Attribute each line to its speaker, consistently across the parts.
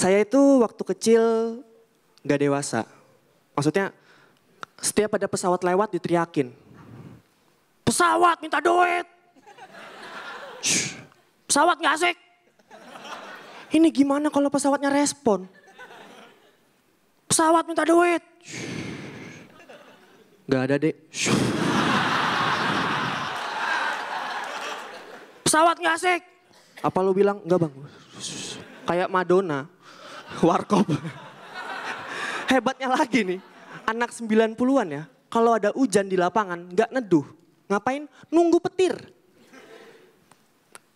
Speaker 1: Saya itu waktu kecil gak dewasa. Maksudnya setiap ada pesawat lewat diteriakin. Pesawat minta duit. Shh, pesawat gak asik. Ini gimana kalau pesawatnya respon? Pesawat minta duit. Shh. Gak ada dek. Shh. Pesawat gak asik. Apa lu bilang? Enggak bang. Shh. Kayak Madonna. Warkop. Hebatnya lagi nih. Anak 90-an ya. Kalau ada hujan di lapangan gak neduh. Ngapain? Nunggu petir.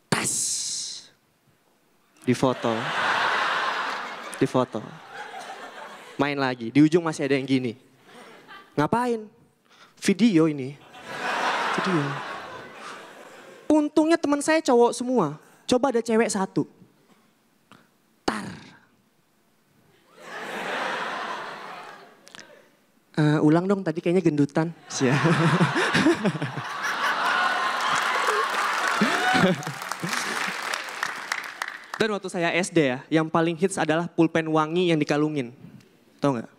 Speaker 1: Tas. Difoto. Difoto. Main lagi. Di ujung masih ada yang gini. Ngapain? Video ini. Video. Untungnya teman saya cowok semua. Coba ada cewek satu. Tar. Ulang dong tadi kayaknya gendutan. Dan waktu saya SD ya, yang paling hits adalah pulpen wangi yang dikalungin. Tahu nggak?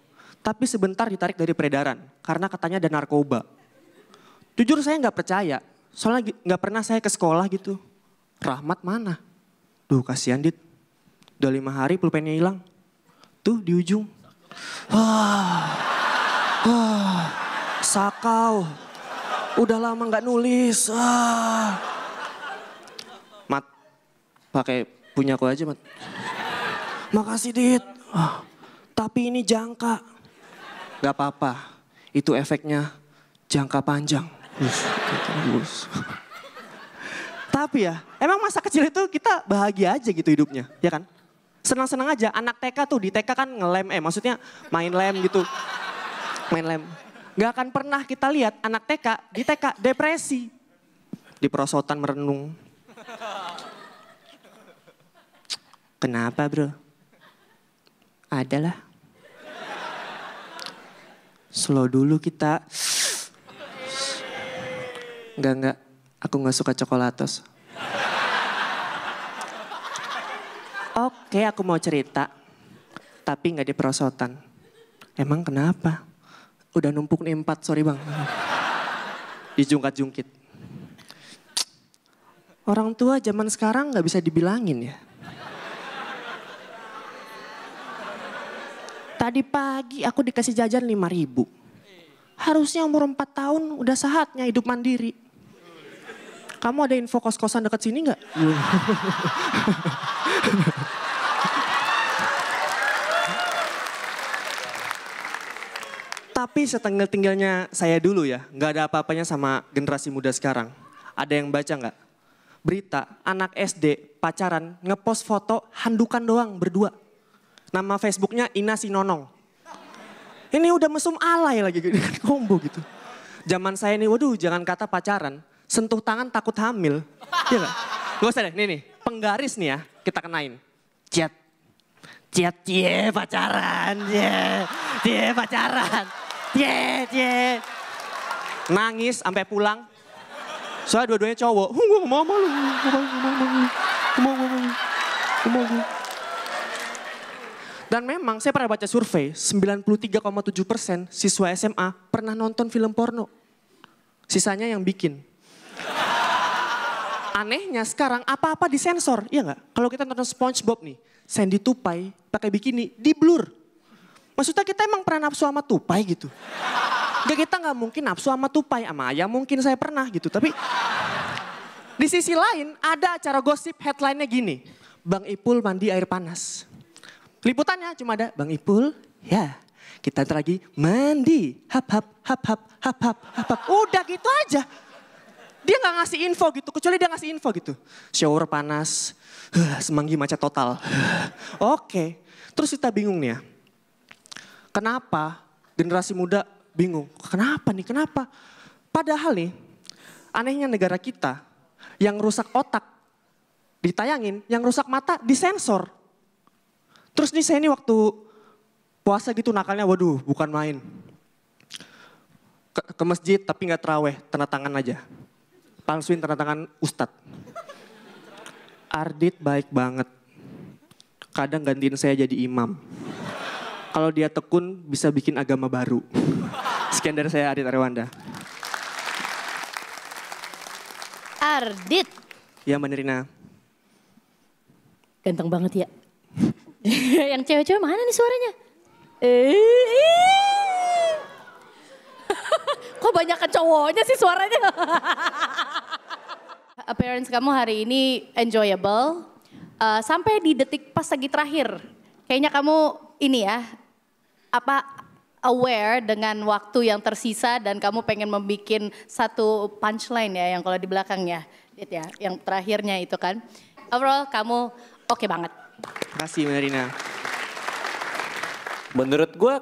Speaker 1: Tapi sebentar ditarik dari peredaran, karena katanya ada narkoba. Jujur saya nggak percaya, soalnya nggak pernah saya ke sekolah gitu. Rahmat mana? Duh kasihan Dit, udah 5 hari pulpennya hilang. Tuh di ujung. Sakau, udah lama nggak nulis. Mat, pakai punya aku aja Mat. Makasih Dit. Tapi ini jangka. Gak apa-apa, itu efeknya jangka panjang. Tapi ya, emang masa kecil itu kita bahagia aja gitu hidupnya, ya kan? Senang-senang aja, anak TK tuh di TK kan ngelem, maksudnya main lem gitu. Main lem. Gak akan pernah kita lihat anak TK di TK depresi. Di perosotan merenung. Kenapa bro? Adalah. Slow dulu kita. Enggak. Aku gak suka coklatos. Oke, aku mau cerita. Tapi gak di perosotan. Emang kenapa? Udah numpuk nih 4, sorry bang. Dijungkat-jungkit. Orang tua zaman sekarang gak bisa dibilangin ya. Tadi pagi aku dikasih jajan 5.000. Harusnya umur 4 tahun udah saatnya hidup mandiri. Kamu ada info kos-kosan dekat sini nggak? Tapi setinggal-tinggalnya saya dulu ya, nggak ada apa-apanya sama generasi muda sekarang. Ada yang baca nggak? Berita anak SD pacaran ngepost foto handukan doang berdua. Nama Facebooknya Ina Sinonong. Ini udah mesum alay lagi combo gitu. Zaman saya nih, waduh jangan kata pacaran, sentuh tangan takut hamil. Iya gak? Gak usah deh, nih penggaris nih ya kita kenain. Chat, cie pacaran, cie pacaran, cie. Nangis sampai pulang. Soalnya dua-duanya cowok. Gue gak mau sama lu, Dan memang saya pernah baca survei, 93,7% siswa SMA pernah nonton film porno. Sisanya yang bikin. Anehnya sekarang apa-apa disensor, iya nggak? Kalau kita nonton SpongeBob nih, Sandy tupai pakai bikini, di blur. Maksudnya kita emang pernah nafsu sama tupai gitu? Kita nggak mungkin nafsu sama tupai, sama ayam mungkin saya pernah gitu. Tapi di sisi lain ada acara gosip headline-nya gini, Bang Ipul mandi air panas. Liputannya cuma ada Bang Ipul, ya kita ntar lagi mandi, hap. Udah gitu aja. Dia gak ngasih info gitu, kecuali dia ngasih info gitu. Shower panas, semanggi macet total. Oke, terus kita bingung nih ya. Kenapa generasi muda bingung? Kenapa? Padahal nih, anehnya negara kita yang rusak otak ditayangin, yang rusak mata disensor. Terus nih saya ini waktu puasa gitu nakalnya, waduh bukan main. Ke masjid tapi gak terawih, tanda tangan aja. Palsuin tanda tangan ustadz. Ardit baik banget. kadang gantiin saya jadi imam. Kalau dia tekun bisa bikin agama baru. Sekian dari saya, Ardit Arewanda.
Speaker 2: Ardit.
Speaker 1: Ya Mbak Nirina.
Speaker 2: Ganteng banget ya. Yang cewek-cewek mana nih suaranya? Kok banyak cowoknya sih suaranya? Appearance kamu hari ini enjoyable. Sampai di detik pas lagi terakhir. Kayaknya kamu ini ya, aware dengan waktu yang tersisa dan kamu pengen membuat satu punchline ya yang kalau di belakangnya. Ya, yang terakhirnya itu kan. Overall kamu oke banget.
Speaker 1: Terima kasih Mbak Nirina.
Speaker 3: Menurut gue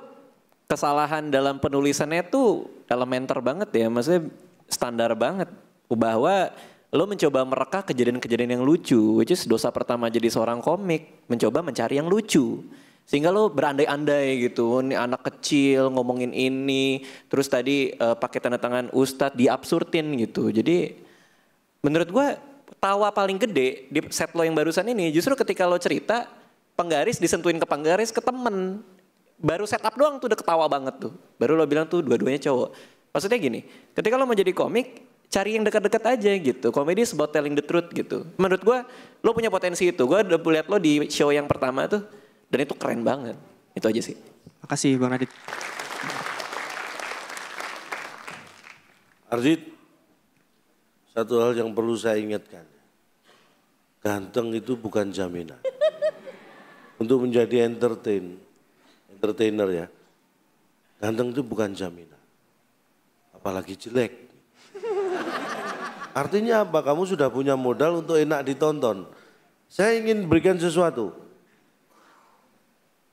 Speaker 3: kesalahan dalam penulisannya tuh elementer banget ya, maksudnya standar banget. Bahwa lo mencoba mereka kejadian-kejadian yang lucu, which is dosa pertama jadi seorang komik, mencoba mencari yang lucu. Sehingga lo berandai-andai gitu, ini anak kecil ngomongin ini, terus tadi pakai tanda tangan ustadz diabsurdin gitu. Jadi menurut gue tawa paling gede di set lo yang barusan ini justru ketika lo cerita, penggaris disentuhin ke penggaris ke temen. Baru setup doang tuh udah ketawa banget tuh. Baru lo bilang tuh dua-duanya cowok. Maksudnya gini, ketika lo mau jadi komik, cari yang dekat-dekat aja gitu. Komedi is about telling the truth gitu. Menurut gue, lo punya potensi itu. Gue udah lihat lo di show yang pertama tuh, dan itu keren banget. Itu aja sih.
Speaker 1: Makasih Bang Radit.
Speaker 4: Ardit, satu hal yang perlu saya ingatkan. Ganteng itu bukan jaminan. Untuk menjadi entertainer ya. Ganteng itu bukan jaminan. Apalagi jelek. Artinya apa? Kamu sudah punya modal untuk enak ditonton. Saya ingin berikan sesuatu.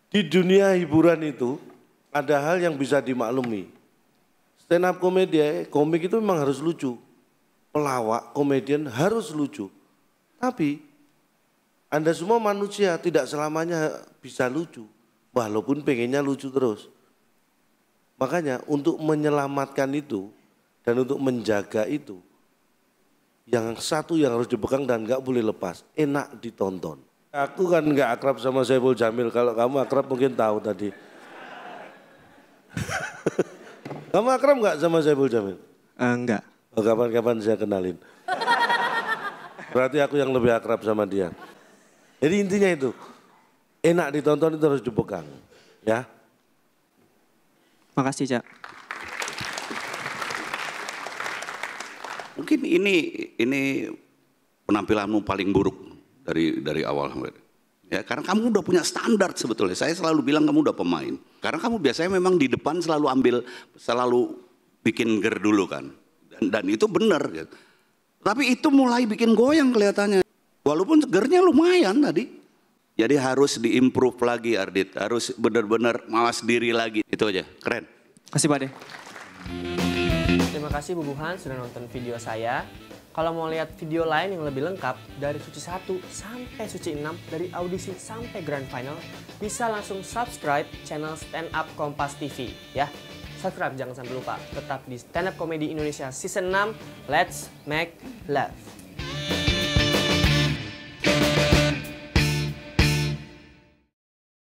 Speaker 4: Di dunia hiburan itu ada hal yang bisa dimaklumi. Stand up komedi, komik itu memang harus lucu. Pelawak, komedian harus lucu. Tapi Anda semua manusia tidak selamanya bisa lucu. Walaupun pengennya lucu terus. Makanya untuk menyelamatkan itu dan untuk menjaga itu, yang satu yang harus dipegang dan nggak boleh lepas, enak ditonton. Aku kan nggak akrab sama Saiful Jamil, kalau kamu akrab mungkin tahu tadi. Kamu akrab nggak sama Saiful Jamil?
Speaker 1: Enggak.
Speaker 4: Oh, kapan-kapan saya kenalin. Berarti aku yang lebih akrab sama dia. Jadi intinya itu, enak ditonton itu harus dipegang, ya.
Speaker 1: Makasih Cak.
Speaker 5: Mungkin ini penampilanmu paling buruk dari awal. Ya, karena kamu udah punya standar sebetulnya. Saya selalu bilang kamu udah pemain. Karena kamu biasanya memang di depan selalu bikin ger dulu kan. Dan itu benar. Gitu. Tapi itu mulai bikin goyang kelihatannya. Walaupun gernya lumayan tadi. Jadi harus diimprove lagi Ardit. Harus benar-benar mawas diri lagi. Itu aja, keren.
Speaker 1: Kasih Pak De. Terima kasih Bu Buhan sudah nonton video saya. Kalau mau lihat video lain yang lebih lengkap dari Suci 1 sampai Suci 6, dari audisi sampai grand final, bisa langsung subscribe channel Stand Up Kompas TV ya. Subscribe jangan sampai lupa. Tetap di Stand Up Comedy Indonesia Season 6. Let's make love.